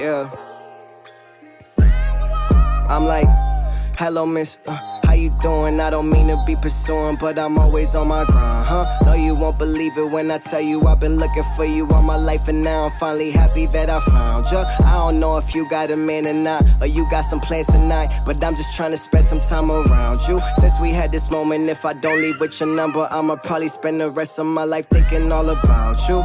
Yeah. I'm like, hello, miss. How you doing? I don't mean to be pursuing, but I'm always on my grind, huh? No, you won't believe it when I tell you I've been looking for you all my life, and now I'm finally happy that I found you. I don't know if you got a man or not, or you got some plans tonight, but I'm just trying to spend some time around you. Since we had this moment, if I don't leave with your number, I'ma probably spend the rest of my life thinking all about you.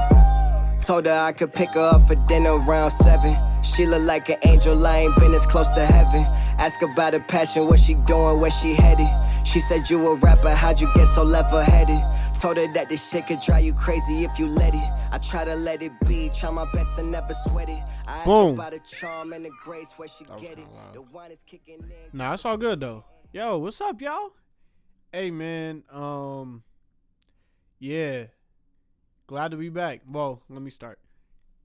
Told her I could pick her up for dinner around 7. She look like an angel, I ain't been as close to heaven. Ask about her passion, what she doing, where she headed. She said you a rapper, how'd you get so level-headed? Told her that this shit could drive you crazy if you let it. I try to let it be, try my best to never sweat it. I ask about the charm and the grace, where she get it. The wine is kicking in. Nah, it's all good though. Yo, what's up, y'all? Hey, man. Yeah. Glad to be back. Well, let me start.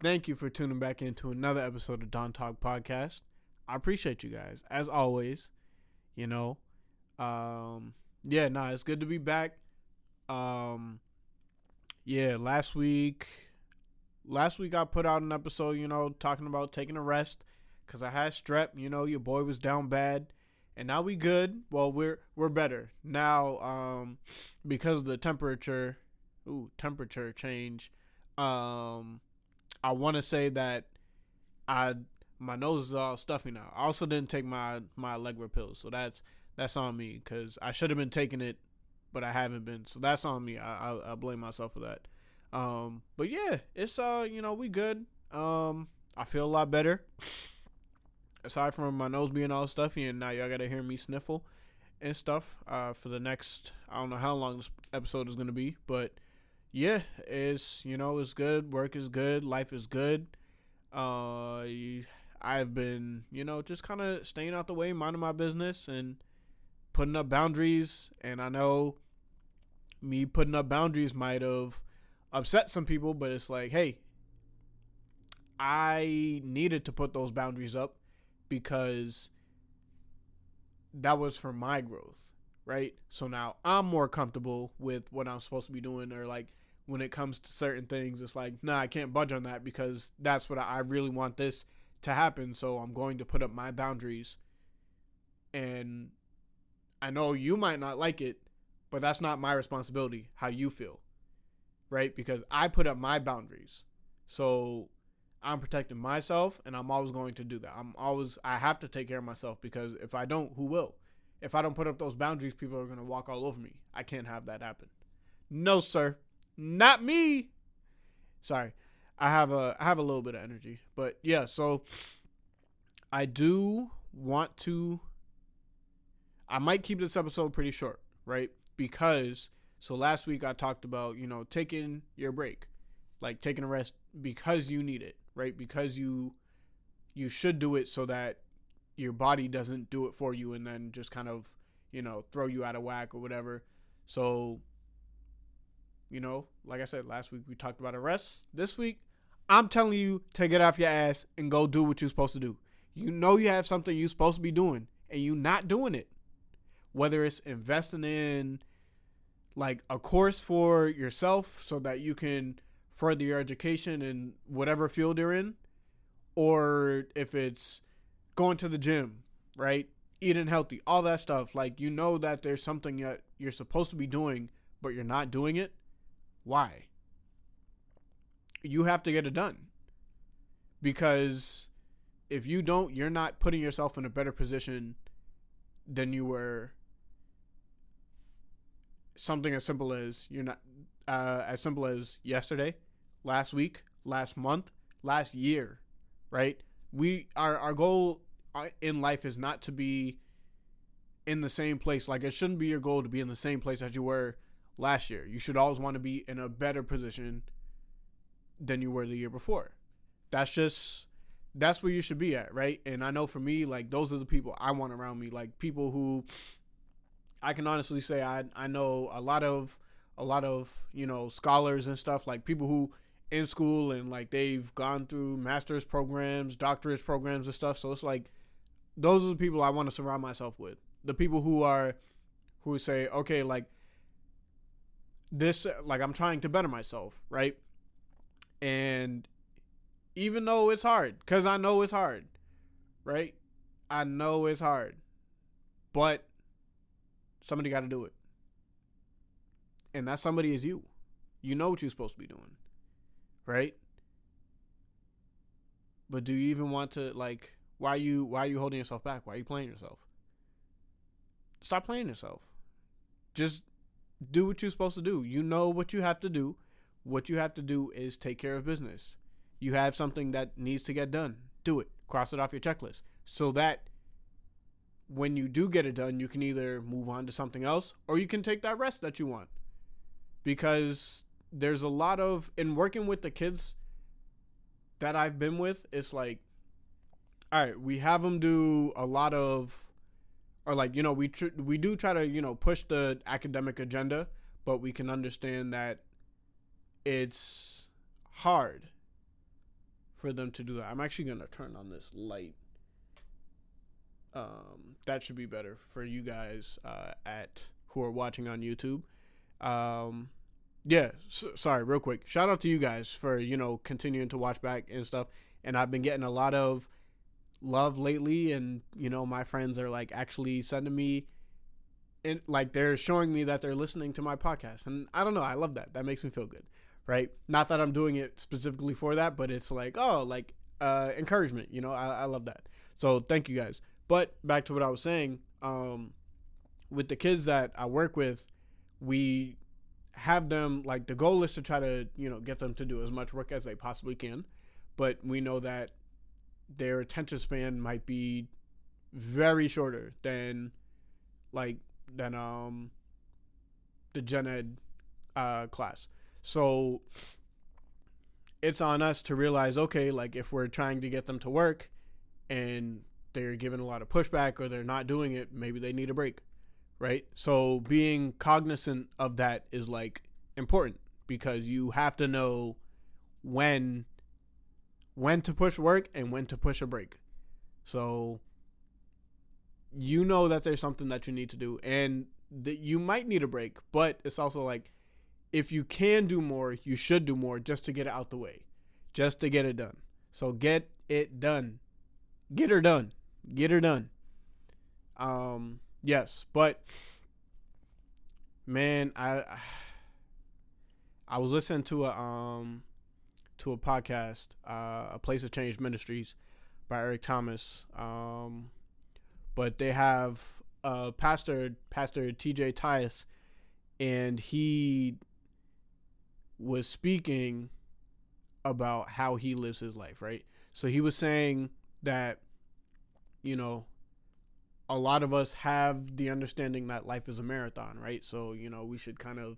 Thank you for tuning back into another episode of Don Talk Podcast. I appreciate you guys, as always. You know, it's good to be back. Last week I put out an episode, talking about taking a rest because I had strep. Your boy was down bad, and now we good. Well, we're better now. Because of the temperature change. I want to say that my nose is all stuffy now. I also didn't take my Allegra pills, so that's on me because I should have been taking it, but I haven't been. So that's on me. I blame myself for that. But yeah, it's we good. I feel a lot better. Aside from my nose being all stuffy, and now y'all gotta hear me sniffle and stuff for the next, I don't know how long this episode is gonna be, but yeah, it's good. Work is good. Life is good. I've been, just kind of staying out the way, minding my business, and putting up boundaries. And I know me putting up boundaries might have upset some people, but it's like, hey, I needed to put those boundaries up because that was for my growth, right? So now I'm more comfortable with what I'm supposed to be doing, or like when it comes to certain things, it's like, nah, I can't budge on that because that's what I really want this to happen. So I'm going to put up my boundaries. And I know you might not like it, but that's not my responsibility, how you feel, right? Because I put up my boundaries. So I'm protecting myself, and I'm always going to do that. I have to take care of myself, because if I don't, who will? If I don't put up those boundaries, people are going to walk all over me. I can't have that happen. No, sir. Not me. Sorry. I have a little bit of energy. But yeah, so I do want to, I might keep this episode pretty short, right? Because so last week I talked about, taking your break, like taking a rest because you need it, right? Because you should do it so that your body doesn't do it for you and then just kind of, throw you out of whack or whatever. So, like I said, last week we talked about a rest. This week, I'm telling you to get off your ass and go do what you're supposed to do. You have something you're supposed to be doing and you're not doing it. Whether it's investing in like a course for yourself so that you can further your education in whatever field you're in, or if it's going to the gym, right? Eating healthy, all that stuff. Like, that there's something that you're supposed to be doing, but you're not doing it. Why? You have to get it done. Because if you don't, you're not putting yourself in a better position than you were. Something as simple as as simple as yesterday, last week, last month, last year, right? Our goal in life is not to be in the same place. Like, it shouldn't be your goal to be in the same place as you were last year. You should always want to be in a better position than you were the year before. That's where you should be at, right? And I know for me, like, those are the people I want around me, like people who I can honestly say I know a lot of scholars and stuff, like people who in school and like they've gone through master's programs, doctorate programs and stuff. So it's like, those are the people I want to surround myself with. The people who say, okay, like this, like I'm trying to better myself, right? And even though it's hard, because I know it's hard, right? I know it's hard, but somebody got to do it. And that somebody is you. You know what you're supposed to be doing, right? But do you even want to, like, why are you holding yourself back? Why are you playing yourself? Stop playing yourself. Just do what you're supposed to do. You know what you have to do. What you have to do is take care of business. You have something that needs to get done. Do it. Cross it off your checklist. So that when you do get it done, you can either move on to something else or you can take that rest that you want. Because there's a lot of, in working with the kids that I've been with, it's like, all right, we have them do a lot of, or like, you know, we do try to, you know, push the academic agenda, but we can understand that it's hard for them to do that. I'm actually going to turn on this light. That should be better for you guys who are watching on YouTube. Sorry, real quick. Shout out to you guys for, you know, continuing to watch back and stuff. And I've been getting a lot of love lately, and, you know, my friends are like actually sending me, and like they're showing me that they're listening to my podcast. And I don't know, I love that. That makes me feel good, right? Not that I'm doing it specifically for that, but it's like, oh, like encouragement, you know. I love that. So thank you guys. But back to what I was saying, with the kids that I work with, we have them, like, the goal is to try to, you know, get them to do as much work as they possibly can. But we know that their attention span might be very shorter than the gen ed class. So it's on us to realize, okay, like, if we're trying to get them to work and they're giving a lot of pushback or they're not doing it, maybe they need a break, right? So being cognizant of that is, like, important, because you have to know when to push work and when to push a break. So you know that there's something that you need to do, and that you might need a break, but it's also like, if you can do more, you should do more, just to get it out the way, just to get it done. So get it done. Get her done. Get her done. Yes, but man, I was listening to a podcast, A Place of Change Ministries by Eric Thomas. But they have Pastor TJ Tias, and he was speaking about how he lives his life, right? So he was saying that, you know, a lot of us have the understanding that life is a marathon, right? So, you know, we should kind of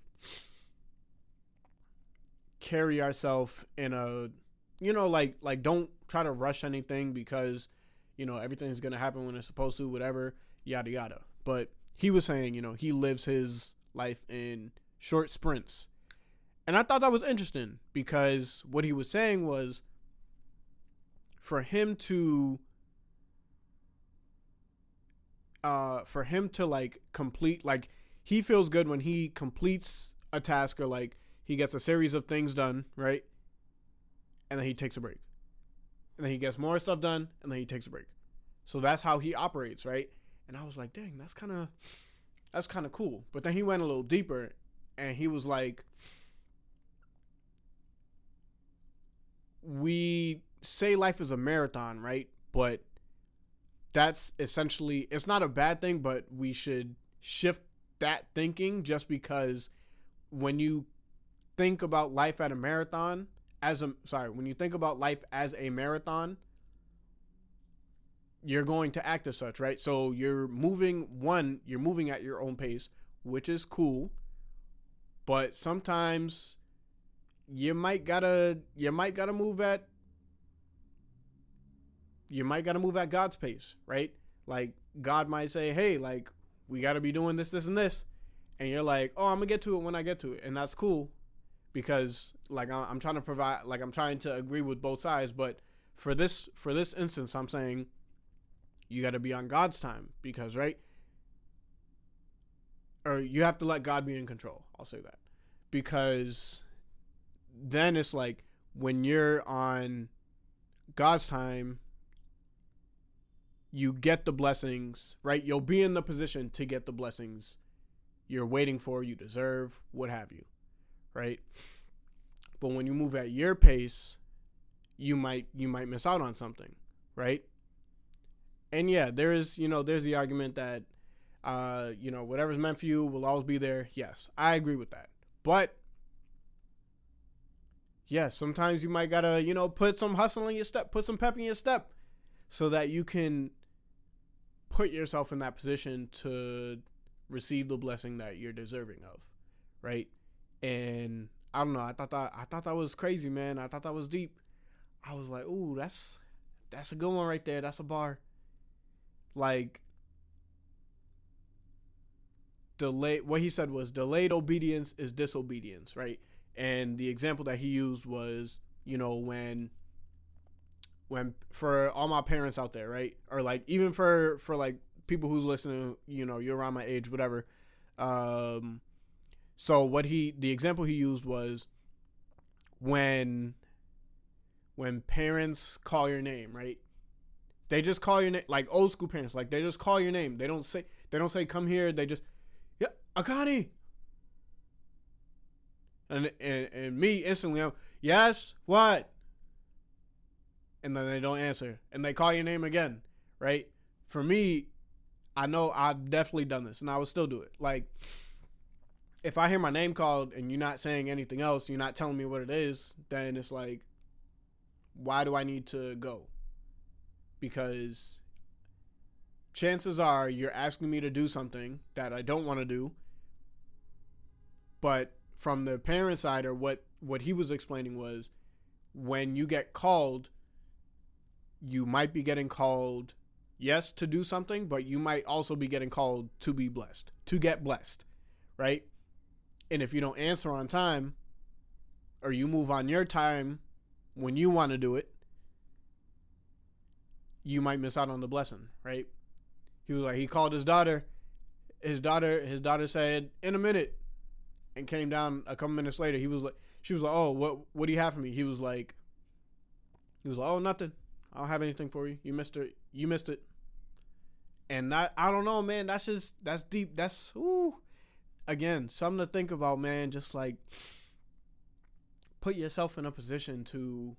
carry ourselves in a, you know, like don't try to rush anything, because, you know, everything's going to happen when it's supposed to, whatever, yada, yada. But he was saying, you know, he lives his life in short sprints. And I thought that was interesting, because what he was saying was, for him to like complete, like, he feels good when he completes a task, or like he gets a series of things done, right? And then he takes a break. And then he gets more stuff done, and then he takes a break. So that's how he operates, right? And I was like, dang, that's kind of cool. But then he went a little deeper, and he was like, we say life is a marathon, right? But that's essentially, it's not a bad thing, but we should shift that thinking, just because when you think about life at a marathon, when you think about life as a marathon, you're going to act as such, right? So you're moving at your own pace, which is cool, but sometimes you might gotta move at God's pace, right? Like, God might say, hey, like, we got to be doing this, this, and this. And you're like, oh, I'm going to get to it when I get to it. And that's cool, because, like, I'm trying to provide, like, I'm trying to agree with both sides. But for this instance, I'm saying you got to be on God's time, because, right? Or you have to let God be in control. I'll say that. Because then it's like, when you're on God's time, you get the blessings, right? You'll be in the position to get the blessings you're waiting for, you deserve, what have you, right? But when you move at your pace, you might miss out on something, right? And yeah, there's the argument that whatever's meant for you will always be there. Yes, I agree with that. But yeah, sometimes you might gotta, put some hustle in your step, put some pep in your step, so that you can put yourself in that position to receive the blessing that you're deserving of, right? And I don't know, I thought that was crazy, man. I thought that was deep. I was like, ooh, that's a good one right there. That's a bar. Like, what he said was, delayed obedience is disobedience, right? And the example that he used was, when for all my parents out there, right? Or like, even for like people who's listening, you're around my age, whatever. So the example he used was when parents call your name, right? They just call your name, like old school parents, like they just call your name. They don't say come here. They just, yeah, Akani. And me instantly, I'm, yes, what? And then they don't answer, and they call your name again, right? For me, I know I've definitely done this, and I would still do it. Like, if I hear my name called and you're not saying anything else, you're not telling me what it is, then it's like, why do I need to go? Because chances are you're asking me to do something that I don't want to do. But from the parent side, or what he was explaining was, when you get called, you might be getting called, yes, to do something, but you might also be getting called to be blessed, to get blessed, right? And if you don't answer on time, or you move on your time when you want to do it, you might miss out on the blessing, right? He was like, he called his daughter. His daughter said, in a minute, and came down a couple minutes later. She was like, oh, what do you have for me? He was like, oh, nothing. I don't have anything for you. You missed it. And that, I don't know, man. That's deep. That's, ooh, again, something to think about, man. Just like, put yourself in a position to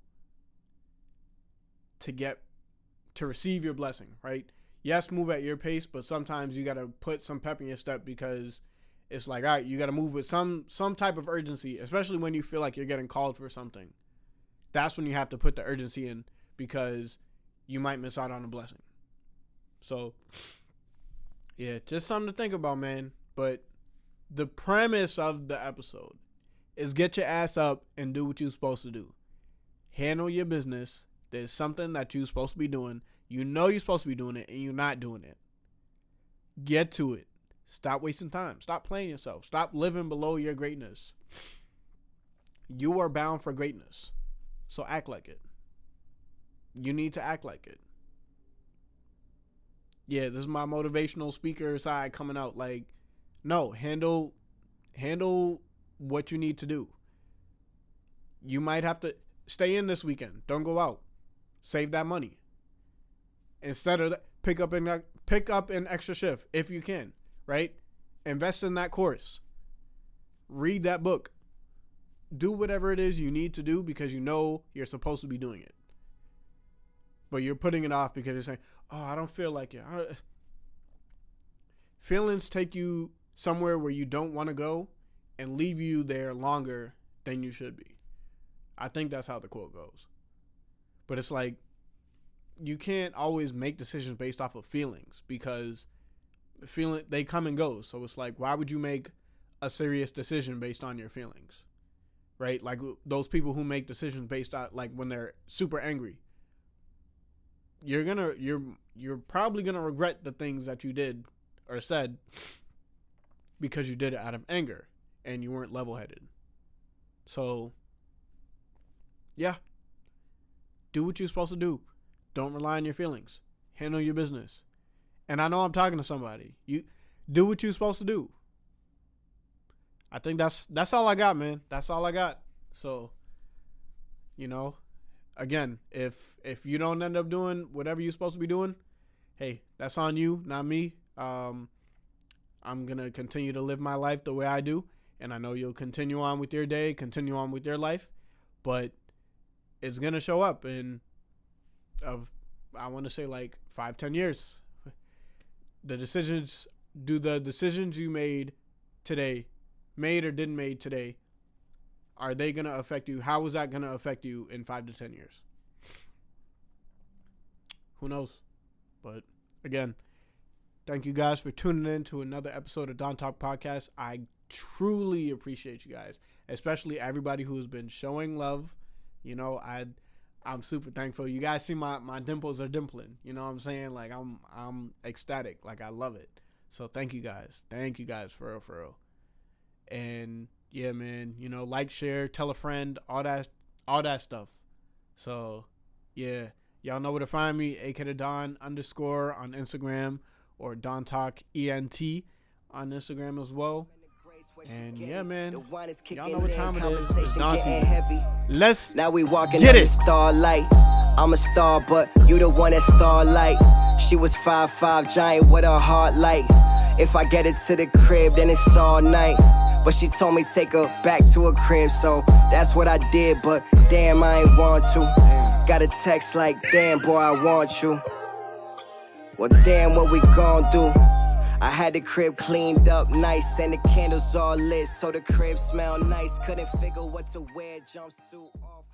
receive your blessing, right? Yes, move at your pace, but sometimes you got to put some pep in your step, because it's like, all right, you got to move with some type of urgency, especially when you feel like you're getting called for something. That's when you have to put the urgency in, because you might miss out on a blessing. So, yeah, just something to think about, man. But the premise of the episode is get your ass up and do what you're supposed to do. Handle your business. There's something that you're supposed to be doing. You know you're supposed to be doing it, and you're not doing it. Get to it. Stop wasting time. Stop playing yourself. Stop living below your greatness. You are bound for greatness. So act like it. You need to act like it. Yeah, this is my motivational speaker side coming out. Like, no, handle what you need to do. You might have to stay in this weekend. Don't go out. Save that money. Instead of that, pick up an extra shift if you can, right? Invest in that course. Read that book. Do whatever it is you need to do, because you know you're supposed to be doing it. But you're putting it off because you're saying, oh, I don't feel like it. Feelings take you somewhere where you don't want to go and leave you there longer than you should be. I think that's how the quote goes. But it's like, you can't always make decisions based off of feelings, because they come and go. So it's like, why would you make a serious decision based on your feelings? Right? Like those people who make decisions based on, like, when they're super angry. You're probably gonna regret the things that you did or said, because you did it out of anger and you weren't level-headed. So, yeah. Do what you're supposed to do. Don't rely on your feelings. Handle your business. And I know I'm talking to somebody. You do what you're supposed to do. I think that's all I got, man. That's all I got. So, again, if you don't end up doing whatever you're supposed to be doing, hey, that's on you, not me. I'm going to continue to live my life the way I do. And I know you'll continue on with your day, continue on with your life. But it's going to show up in, I want to say like 5-10 years. The decisions you made today, made or didn't made today, are they going to affect you? How is that going to affect you in 5 to 10 years? Who knows? But again, thank you guys for tuning in to another episode of Don Talk Podcast. I truly appreciate you guys, especially everybody who has been showing love. You know, I'm super thankful. You guys see my dimples are dimpling. You know what I'm saying? Like I'm ecstatic. Like I love it. So thank you guys. Thank you guys for real. And yeah, man, you know, like, share, tell a friend, all that stuff. So yeah, y'all know where to find me, @Don_ on Instagram, or Don Talk ENT on Instagram as well. And yeah, man, y'all know what time it is. It's Don season. Let's now we walking get in it. the starlight. I'm a star, but you the one that starlight. She was 5'5", giant with a heart light. If I get it to the crib, then it's all night. But she told me take her back to her crib, so that's what I did. But damn, I ain't want to. Got a text like, damn, boy, I want you. Well, damn, what we gon' do? I had the crib cleaned up nice and the candles all lit, so the crib smelled nice. Couldn't figure what to wear, jumpsuit off.